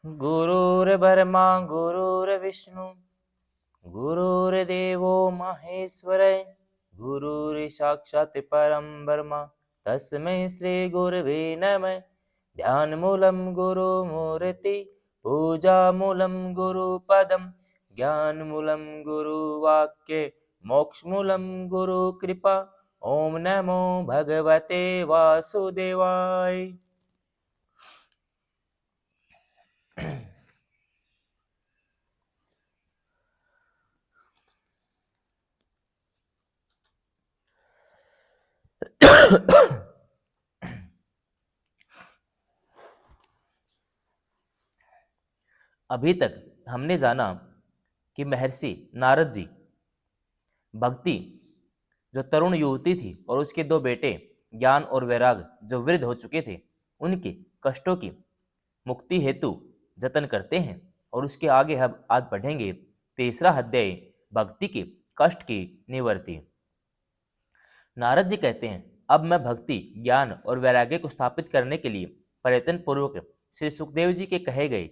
गुरुर्ब्रह्मा गुरुर्विष्णु गुरुर्देवो महेश्वर गुरुर्साक्षात् परं ब्रह्म तस्मै श्री गुरवे नमः। ध्यानमूलं गुरुमूर्ति पूजामूलं गुरुपदं ज्ञानमूलं गुरुवाक्ये मोक्षमूलं गुरुकृपा। ओम नमो भगवते वासुदेवाय। अभी तक हमने जाना कि महर्षि नारद जी भक्ति जो तरुण युवती थी और उसके दो बेटे ज्ञान और वैराग जो वृद्ध हो चुके थे, उनके कष्टों की मुक्ति हेतु जतन करते हैं। और उसके आगे हम आज पढ़ेंगे तीसरा अध्याय, भक्ति के कष्ट की निवृत्ति। नारद जी कहते हैं, अब मैं भक्ति ज्ञान और वैराग्य को स्थापित करने के लिए प्रयत्न पूर्वक श्री सुखदेव जी के कहे गए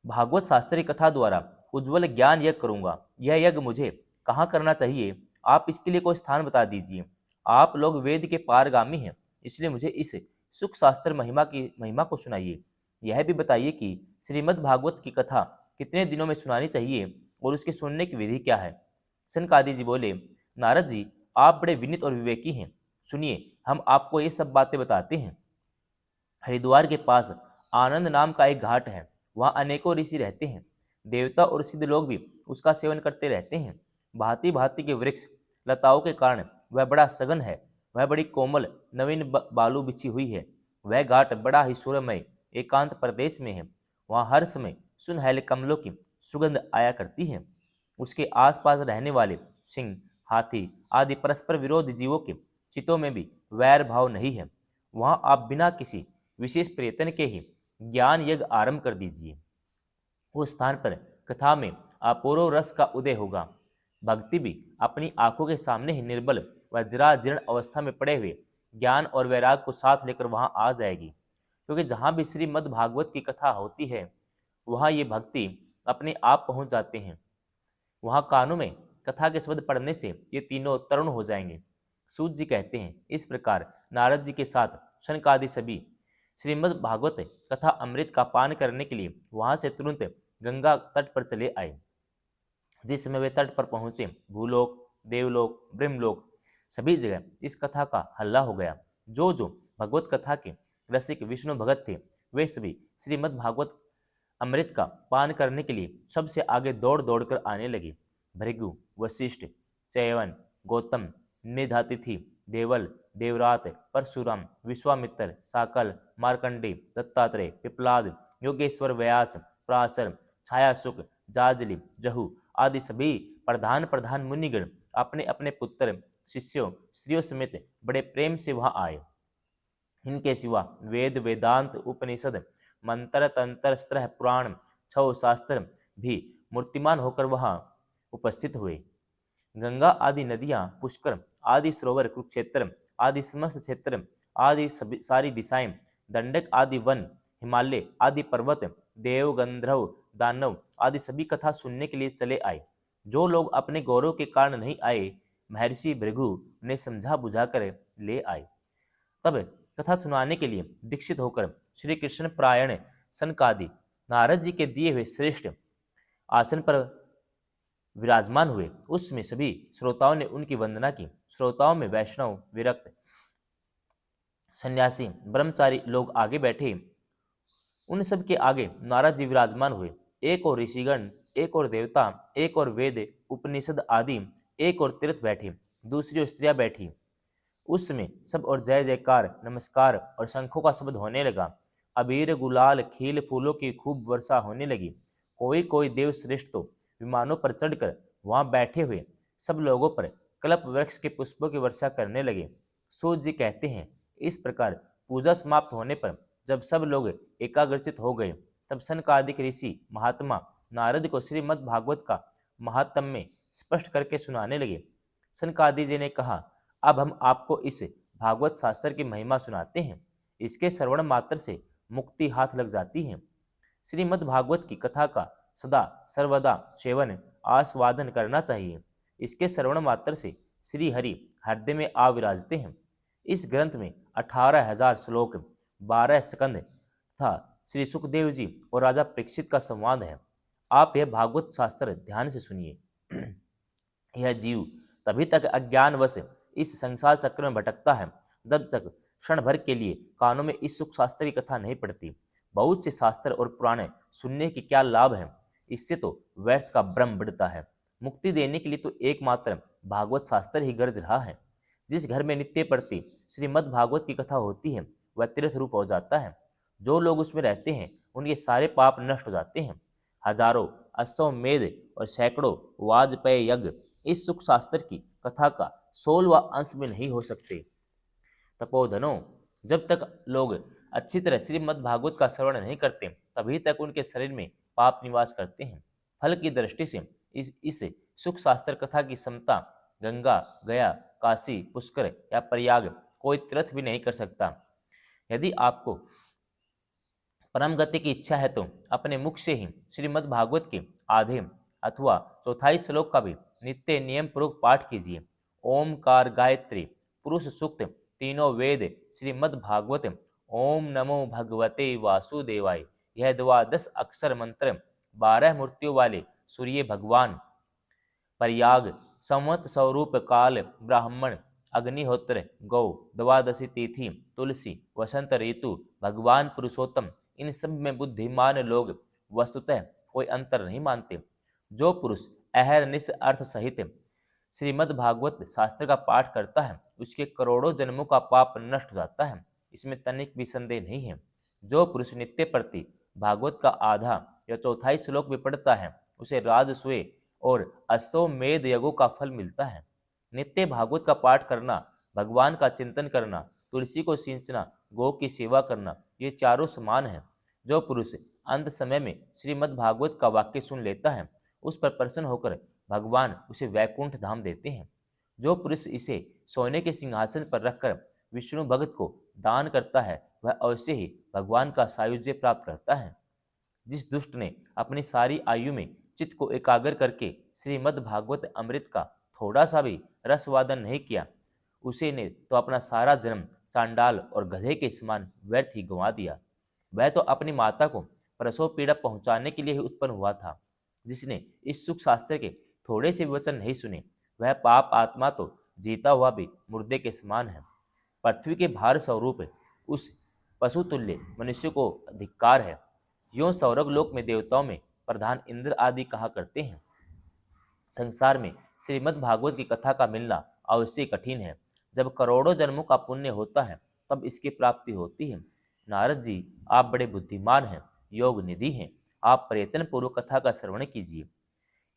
भागवत शास्त्री कथा द्वारा उज्ज्वल ज्ञान यज्ञ करूंगा। यह यज्ञ मुझे कहाँ करना चाहिए, आप इसके लिए कोई स्थान बता दीजिए। आप लोग वेद के पारगामी हैं, इसलिए मुझे इस सुख शास्त्र महिमा को सुनाइए। यह भी बताइए कि श्रीमद् भागवत की कथा कितने दिनों में सुनानी चाहिए और उसके सुनने की विधि क्या है। सनकादि जी बोले, नारद जी आप बड़े विनीत और विवेकी हैं, सुनिए हम आपको ये सब बातें बताते हैं। हरिद्वार के पास आनंद नाम का एक घाट है, वहाँ अनेकों ऋषि रहते हैं। देवता और सिद्ध लोग भी उसका सेवन करते रहते हैं। भांति भांति के वृक्ष लताओं के कारण वह बड़ा सघन है। वह बड़ी कोमल नवीन बालू बिछी हुई है। वह घाट बड़ा ही सूर्यमय एकांत प्रदेश में है। वहाँ हर समय सुनहले कमलों की सुगंध आया करती है। उसके आसपास रहने वाले सिंह हाथी आदि परस्पर विरोध जीवों के चित्तों में भी वैर भाव नहीं है। वहाँ आप बिना किसी विशेष प्रयत्न के ही ज्ञान यज्ञ आरंभ कर दीजिए। उस स्थान पर कथा में अपूर्व रस का उदय होगा। भक्ति भी अपनी आंखों के सामने ही निर्बल व जराजीर्ण अवस्था में पड़े हुए ज्ञान और वैराग को साथ लेकर वहां आ जाएगी। क्योंकि जहां भी श्रीमद् भागवत की कथा होती है, वहां ये भक्ति अपने आप पहुंच जाते हैं। वहां कानों में कथा के शब्द पढ़ने से ये तीनों तरुण हो जाएंगे। सूत जी कहते हैं, इस प्रकार नारद जी के साथ शनकादि सभी श्रीमद् भागवत कथा अमृत का पान करने के लिए वहां से तुरंत गंगा तट पर चले आए। जिस समय वे तट पर पहुंचे, भूलोक देवलोक ब्रह्मलोक सभी जगह इस कथा का हल्ला हो गया। जो जो भगवत कथा के रसिक विष्णु भगत थे, वे सभी श्रीमद् भागवत अमृत का पान करने के लिए सबसे आगे दौड़ दौड़ कर आने लगे। भृगु वशिष्ठ चयवन गौतम निधातिथि देवल देवरात परशुराम विश्वामित्र साकल मार्कंडे दत्तात्रेय पिपलाद योगेश्वर व्यास पराशर छायासुक जाजली जहू आदि सभी प्रधान प्रधान मुनिगण अपने अपने पुत्र शिष्यों स्त्रियों समेत बड़े प्रेम से वहां आए। इनके सिवा वेद वेदांत उपनिषद मंत्र तंत्र स्त्र पुराण छौ शास्त्र भी मूर्तिमान होकर वहां उपस्थित हुए। गंगा आदि नदियां पुष्कर आदि सरोवर कुरुक्षेत्र आदि समस्त क्षेत्र आदि सारी दिशाएं दंडक आदि वन हिमालय आदि पर्वत देव गंधर्व दानव आदि सभी कथा सुनने के लिए चले आए। जो लोग अपने गौरव के कारण नहीं आए, महर्षि भृगु ने समझा बुझाकर ले आए। तब कथा सुनाने के लिए दीक्षित होकर श्री कृष्ण प्रायण सनकादि नारद जी के दिए हुए श्रेष्ठ आसन पर विराजमान हुए। उसमें सभी श्रोताओं ने उनकी वंदना की। श्रोताओं में वैष्णव विरक्त सन्यासी ब्रह्मचारी लोग आगे बैठे। उन सब के आगे नारद जी विराजमान हुए। एक और ऋषिगण, एक और देवता, एक और वेद उपनिषद आदि, एक और तीर्थ बैठे, दूसरी ओर स्त्रियां बैठी। उस समय सब और जय जयकार नमस्कार और शंखों का शब्द होने लगा। अबीर गुलाल खील फूलों की खूब वर्षा होने लगी। कोई कोई देव श्रेष्ठ तो विमानों पर चढ़कर वहां बैठे हुए सब लोगों पर कल्प वृक्ष के पुष्पों की वर्षा करने लगे। सूत जी कहते हैं, इस प्रकार पूजा समाप्त होने पर जब सब लोग एकाग्रचित हो गए, तब सनकादिक ऋषि महात्मा नारद को श्रीमद् भागवत का महात्म्य स्पष्ट करके सुनाने लगे। सनकादि जी ने कहा, अब हम आपको इस भागवत शास्त्र की महिमा सुनाते हैं। इसके श्रवण मात्र से मुक्ति हाथ लग जाती है। श्रीमद् भागवत की कथा का सदा सर्वदा सेवन आस्वादन करना चाहिए। इसके श्रवण मात्र से श्री हरि हृदय में आ विराजते हैं। इस ग्रंथ में 18,000 श्लोक, 12 स्कंद तथा श्री सुखदेव जी और राजा परीक्षित का संवाद है। आप यह भागवत शास्त्र ध्यान से सुनिए। यह जीव तभी तक अज्ञानवश इस संसार चक्र में भटकता है जब तक क्षण भर के लिए कानों में इस सुख शास्त्र की कथा नहीं पड़ती। बहुत से शास्त्र और पुराणे सुनने के क्या लाभ है, इससे तो व्यर्थ का भ्रम बढ़ता है। मुक्ति देने के लिए तो एकमात्र भागवत शास्त्र ही गर्ज रहा है। जिस घर में नित्य प्रति श्रीमद् भागवत की कथा होती है वह तीर्थ रूप हो जाता है। जो लोग उसमें रहते हैं उनके सारे पाप नष्ट हो जाते हैं। हजारों अश्वमेध और सैकड़ों वाजपेयी यज्ञ इस सुख शास्त्र की कथा का 16वां अंश में नहीं हो सकते। तपोधनो, जब तक लोग अच्छी तरह श्रीमद् भागवत का श्रवण नहीं करते तभी तक उनके शरीर में पाप निवास करते हैं। फल की दृष्टि से इस सुख शास्त्र कथा की समता गंगा, गया, काशी, पुष्कर या प्रयाग कोई तीर्थ भी नहीं कर सकता। यदि आपको परम गति की इच्छा है तो अपने मुख से ही श्रीमद् भागवत के आधे अथवा चौथाई श्लोक का भी नित्य नियम पूर्वक पाठ कीजिए। ओमकार, गायत्री, पुरुष सूक्त, तीनों वेद, श्रीमद् भागवत, ओम नमो भगवते वासुदेवाय, यह 12 अक्षर मंत्र 12 मूर्तियों वाले सूर्य भगवान, प्रयाग, संवत स्वरूप काल, ब्राह्मण, अग्निहोत्र, गौ, 12 तिथि, तुलसी, वसंत ऋतु, भगवान पुरुषोत्तम, इन सब में बुद्धिमान लोग वस्तुतः कोई अंतर नहीं मानते। जो पुरुष अहरनिश अर्थ सहित श्रीमद् भागवत शास्त्र का पाठ करता है उसके करोड़ों जन्मों का पाप नष्ट हो जाता है, इसमें तनिक भी संदेह नहीं है। जो पुरुष नित्य प्रति भागवत का आधा या चौथाई श्लोक भी पढ़ता है उसे राजसूय और अश्वमेध यज्ञों का फल मिलता है। नित्य भागवत का पाठ करना, भगवान का चिंतन करना, तुलसी को सींचना, गौ की सेवा करना, ये चारों समान है। जो पुरुष अंत समय में श्रीमद् भागवत का वाक्य सुन लेता है उस पर प्रसन्न होकर भगवान उसे वैकुंठ धाम देते हैं। जो पुरुष इसे सोने के सिंहासन पर रखकर विष्णु भगत को दान करता है वह अवश्य ही भगवान का सायुज्य प्राप्त करता है। जिस दुष्ट ने अपनी सारी आयु में चित्त को एकाग्र करके श्रीमद् भागवत अमृत का थोड़ा सा भी रसवादन नहीं किया उसे ने तो अपना सारा जन्म चांडाल और गधे के समान व्यर्थ ही गंवा दिया। वह तो अपनी माता को प्रसव पीड़ा पहुंचाने के लिए ही उत्पन्न हुआ था। जिसने इस सुख शास्त्र के थोड़े से वचन नहीं सुने वह पाप आत्मा तो जीता हुआ भी मुर्दे के समान है। पृथ्वी के भार स्वरूप उस पशुतुल्य मनुष्य को धिक्कार है। यों स्वर्ग लोक में देवताओं में प्रधान इंद्र आदि कहा करते हैं। संसार में श्रीमद् भागवत की कथा का मिलना अवश्य कठिन है। जब करोड़ों जन्मों का पुण्य होता है तब इसकी प्राप्ति होती है। नारद जी, आप बड़े बुद्धिमान हैं, योग निधि हैं। आप प्रयत्न पूर्वक कथा का श्रवण कीजिए।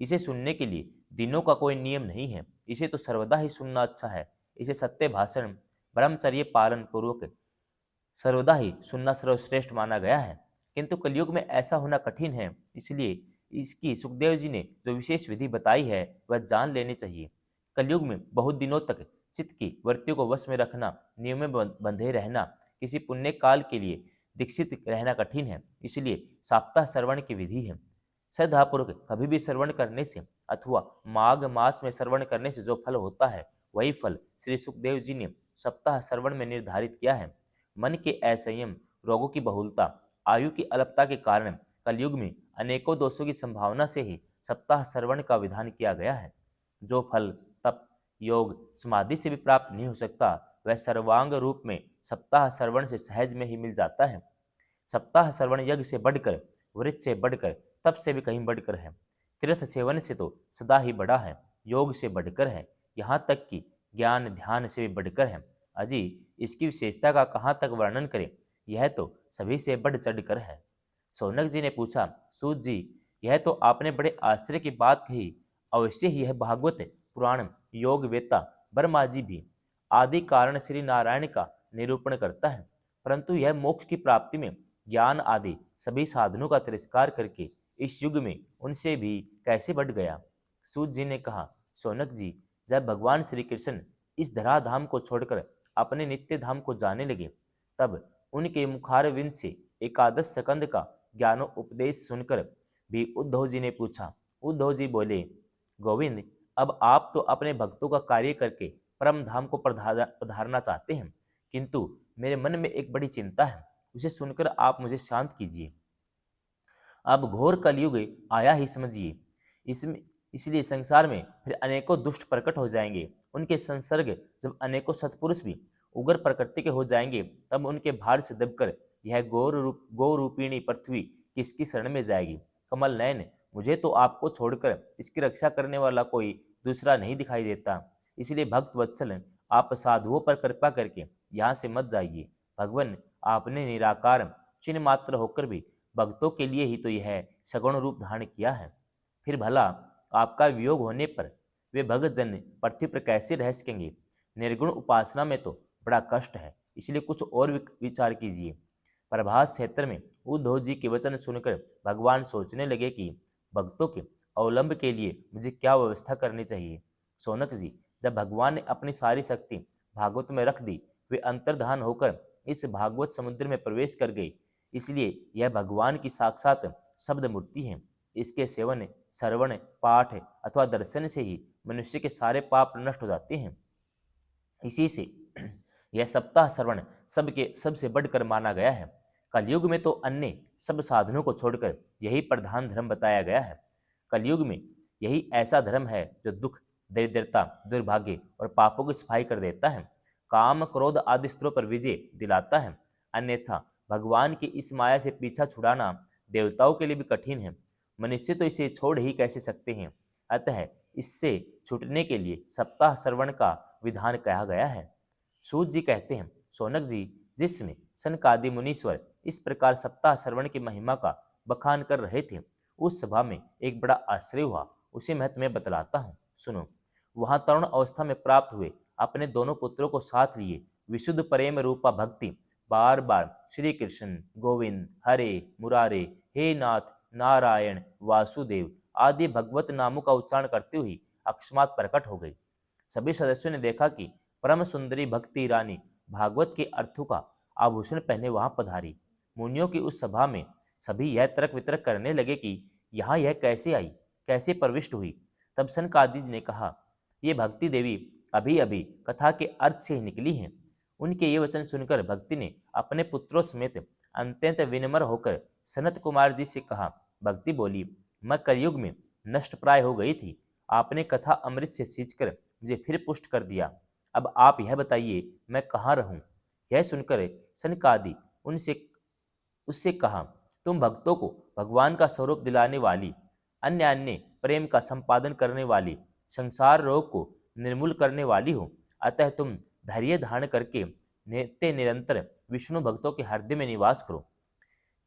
इसे सुनने के लिए दिनों का कोई नियम नहीं है, इसे तो सर्वदा ही सुनना अच्छा है। इसे सत्य भाषण, ब्रह्मचर्य पालन पूर्वक सर्वदा ही सुनना सर्वश्रेष्ठ माना गया है। किंतु कलयुग में ऐसा होना कठिन है, इसलिए इसकी सुखदेव जी ने जो विशेष विधि बताई है वह जान लेनी चाहिए। कलयुग में बहुत दिनों तक चित्त की वृत्तियों को वश में रखना, नियम में बंधे रहना, किसी पुण्य काल के लिए दीक्षित रहना कठिन है, इसलिए सप्ताह श्रवण की विधि है। श्रद्धापूर्वक कभी भी श्रवण करने से अथवा माघ मास में श्रवण करने से जो फल होता है वही फल श्री सुखदेव जी ने सप्ताह श्रवण में निर्धारित किया है। मन के असंयम, रोगों की बहुलता, आयु की अल्पता के कारण कलयुग में अनेकों दोषों की संभावना से ही सप्ताह श्रवण का विधान किया गया है। जो फल तप, योग, समाधि से भी प्राप्त नहीं हो सकता वह सर्वांग रूप में सप्ताह श्रवण से सहज में ही मिल जाता है। सप्ताह श्रवण यज्ञ से बढ़कर, वृत्त से बढ़कर, तप से भी कहीं बढ़कर है। तीर्थ सेवन से तो सदा ही बड़ा है, योग से बढ़कर है, यहाँ तक कि ज्ञान ध्यान से भी बढ़कर है। अजी, इसकी विशेषता का कहाँ तक वर्णन करें, यह तो सभी से बढ़ चढ़ कर है। सौनक जी ने पूछा, सूत जी, यह तो आपने बड़े आश्चर्य की बात कही। अवश्य ही यह भागवत पुराण योग वेता ब्रह्मा जी भी आदि कारण श्री नारायण का निरूपण करता है, परंतु यह मोक्ष की प्राप्ति में ज्ञान आदि सभी साधनों का तिरस्कार करके इस युग में उनसे भी कैसे बढ़ गया। सूत जी ने कहा, सौनक जी, जब भगवान श्री कृष्ण इस धराधाम को छोड़कर अपने नित्य धाम को जाने लगे तब उनके मुखारविंद से एकादश स्कंद का ज्ञानो उपदेश सुनकर भी उद्धव जी ने पूछा। उद्धव जी बोले, गोविंद, अब आप तो अपने भक्तों का कार्य करके परम धाम को पधारना चाहते हैं, किंतु मेरे मन में एक बड़ी चिंता है, उसे सुनकर आप मुझे शांत कीजिए। अब घोर कलयुग आया ही समझिए। इसमें इसलिए संसार में फिर अनेकों दुष्ट प्रकट हो जाएंगे। उनके संसर्ग जब अनेकों सत्पुरुष भी उग्र प्रकृति के हो जाएंगे, तब उनके भार से दबकर यह गौ रूपिणी पृथ्वी किसकी शरण में जाएगी। कमल नयन, मुझे तो आपको छोड़कर इसकी रक्षा करने वाला कोई दूसरा नहीं दिखाई देता। इसलिए भक्त वत्सल, आप साधुओं पर कृपा करके यहाँ से मत जाइए। भगवान, आपने निराकार चिन्ह मात्र होकर भी भक्तों के लिए ही तो यह सगुण रूप धारण किया है। फिर भला आपका वियोग होने पर वे भगत जन पृथ्वी पर कैसे रह सकेंगे। निर्गुण उपासना में तो बड़ा कष्ट है, इसलिए कुछ और विचार कीजिए। प्रभास क्षेत्र में उद्धव जी के वचन सुनकर भगवान सोचने लगे कि भक्तों के अवलंब के लिए मुझे क्या व्यवस्था करनी चाहिए। सोनक जी, जब भगवान ने अपनी सारी शक्ति भागवत में रख दी, वे अंतर्धान होकर इस भागवत समुद्र में प्रवेश कर गई। इसलिए यह भगवान की साक्षात शब्द मूर्ति है। इसके सेवन, श्रवण, पाठ अथवा दर्शन से ही मनुष्य के सारे पाप नष्ट हो जाते हैं। इसी से यह सप्ताह श्रवण सबसे बढ़कर माना गया है। कलयुग में तो अन्य सब साधनों को छोड़कर यही प्रधान धर्म बताया गया है। कलयुग में यही ऐसा धर्म है जो दुख, दरिद्रता, दुर्भाग्य और पापों की सफाई कर देता है, काम, क्रोध आदि स्त्रों पर विजय दिलाता है। अन्यथा भगवान की इस माया से पीछा छुड़ाना देवताओं के लिए भी कठिन है। मनुष्य तो इसे छोड़ ही कैसे सकते हैं। अतः इससे छूटने के लिए सप्ताह श्रवण का विधान कहा गया है। सूत जी कहते हैं, सोनक जी, जिसमें सनकादि मुनीश्वर इस प्रकार सप्ताह श्रवण की महिमा का बखान कर रहे थे, उस सभा में एक बड़ा आश्चर्य हुआ। उसे महत्व में बतलाता हूँ, सुनो। वहां तरुण अवस्था में प्राप्त हुए अपने दोनों पुत्रों को साथ लिए विशुद्ध प्रेम रूपा भक्ति बार बार श्री कृष्ण, गोविंद, हरे मुरारे, हे नाथ, नारायण, वासुदेव आदि भगवत नामों का उच्चारण करते हुए अकस्मात प्रकट हो गई। सभी सदस्यों ने देखा कि परम सुंदरी भक्ति रानी भागवत के अर्थों का आभूषण पहने वहां पधारी। मुनियों की उस सभा में सभी यह तर्क वितर्क करने लगे कि यहाँ यह कैसे आई, कैसे प्रविष्ट हुई। तब सनकादि ने कहा, ये भक्ति देवी अभी अभी कथा के अर्थ से ही निकली हैं। उनके ये वचन सुनकर भक्ति ने अपने पुत्रों समेत अत्यंत विनम्र होकर सनत कुमार जी से कहा। भक्ति बोली, मैं कलयुग में नष्ट प्राय हो गई थी, आपने कथा अमृत से सींचकर मुझे फिर पुष्ट कर दिया। अब आप यह बताइए मैं कहाँ रहूं। यह सुनकर सनकादि उनसे उससे कहा, तुम भक्तों को भगवान का स्वरूप दिलाने वाली, अन्य अन्य प्रेम का संपादन करने वाली, संसार रोग को निर्मूल करने वाली हो। अतः तुम धैर्य धारण करके नित्य निरंतर विष्णु भक्तों के हृदय में निवास करो।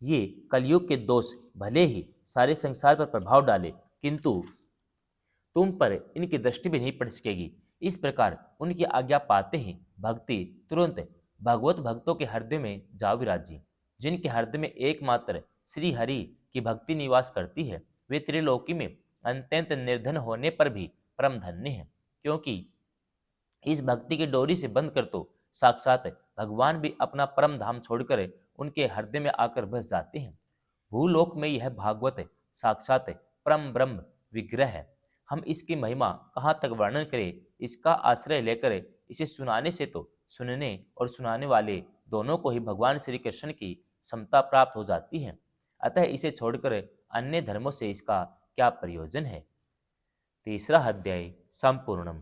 ये कलयुग के दोष भले ही सारे संसार पर प्रभाव डाले, किंतु तुम पर इनकी दृष्टि भी नहीं पड़ सकेगी। इस प्रकार उनकी आज्ञा पाते ही भक्ति तुरंत भगवत भक्तों के हृदय में जा विराजी। जिनके हृदय में एकमात्र श्री हरि की भक्ति निवास करती है, वे त्रिलोकी में अत्यंत निर्धन होने पर भी परम धन्य है, क्योंकि इस भक्ति की डोरी से बंध कर तो साक्षात भगवान भी अपना परम धाम छोड़कर उनके हृदय में आकर बस जाते हैं। भूलोक में यह भागवत साक्षात परम ब्रह्म विग्रह है। हम इसकी महिमा कहाँ तक वर्णन करें। इसका आश्रय लेकर इसे सुनाने से तो सुनने और सुनाने वाले दोनों को ही भगवान श्री कृष्ण की समता प्राप्त हो जाती है। अतः इसे छोड़कर अन्य धर्मों से इसका क्या प्रयोजन है। तीसरा अध्याय संपूर्णम।